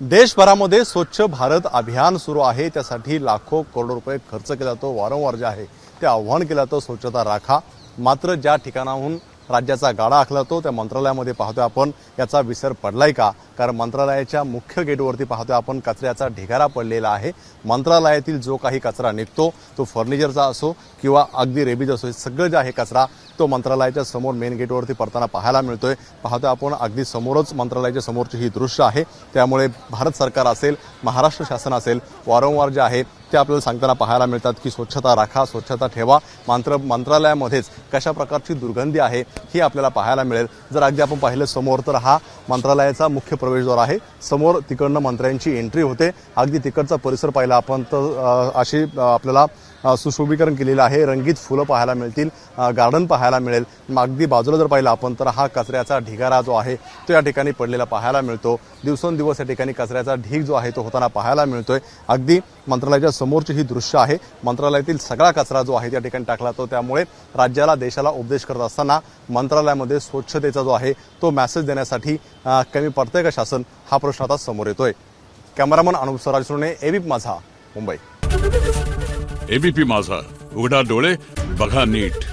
देशभरामध्ये स्वच्छ भारत अभियान सुरू आहे। त्यासाठी लाखो करोड रुपये खर्च केला जातो। वारंवार जे आहे ते आव्हान केलं जातं स्वच्छता राखा। मात्र ज्या ठिकाणाहून राज्याचा गाडा आखला जातो त्या मंत्रालयामध्ये पाहतोय आपण याचा विसर पडलाय का? कारण मंत्रालयाच्या मुख्य गेटवरती पाहतोय आपण कचऱ्याचा ढिगारा पडलेला आहे। मंत्रालयातील जो काही कचरा निघतो तो फर्निचरचा असो किंवा अगदी रेबीज असो, सगळं जे आहे कचरा तो मंत्रालयाच्या समोर मेन गेटवरती पडताना पाहायला मिळतोय। पाहतोय आपण अगदी समोरच मंत्रालयाच्या समोरची ही दृश्य आहे। त्यामुळे भारत सरकार असेल, महाराष्ट्र शासन असेल, वारंवार जे आहे ते आपल्याला सांगताना पाहायला मिळतात की स्वच्छता राखा, स्वच्छता ठेवा। मात्र मंत्रालयामध्येच कशा प्रकारची दुर्गंधी आहे ही आपल्याला पाहायला मिळेल। जर अगदी आपण पाहिलं समोर तर हा मंत्रालयाचा मुख्य प्रवेशद्वार आहे। समोर तिकडनं मंत्र्यांची एंट्री होते। अगदी तिकडचा परिसर पाहिला आपण तर अशी आपल्याला सुशोभीकरण केलेलं आहे। रंगीत फुलं पाहायला मिळतील, गार्डन पाहायला मिळेल। अगदी बाजूला जर पाहिलं आपण तर हा कचऱ्याचा ढिगारा जो आहे तो या ठिकाणी पडलेला पाहायला मिळतो। दिवसेंदिवस या ठिकाणी कचऱ्याचा ढीग जो आहे तो होताना पाहायला मिळतोय। अगदी मंत्रालयाच्या समोरची ही दृश्य आहे। मंत्रालयातील सगळा कचरा जो आहे त्या ठिकाणी टाकला जातो। त्यामुळे राज्याला देशाला उपदेश करत असताना मंत्रालयामध्ये स्वच्छतेचा जो आहे तो मेसेज देण्यासाठी कमी पडतंय का शासन, हा प्रश्न आता समोर येतोय। कॅमेरामन अनुप सराजसुने, एबीपी माझा, मुंबई। एबीपी माझा, उघडा डोळे बघा नीट।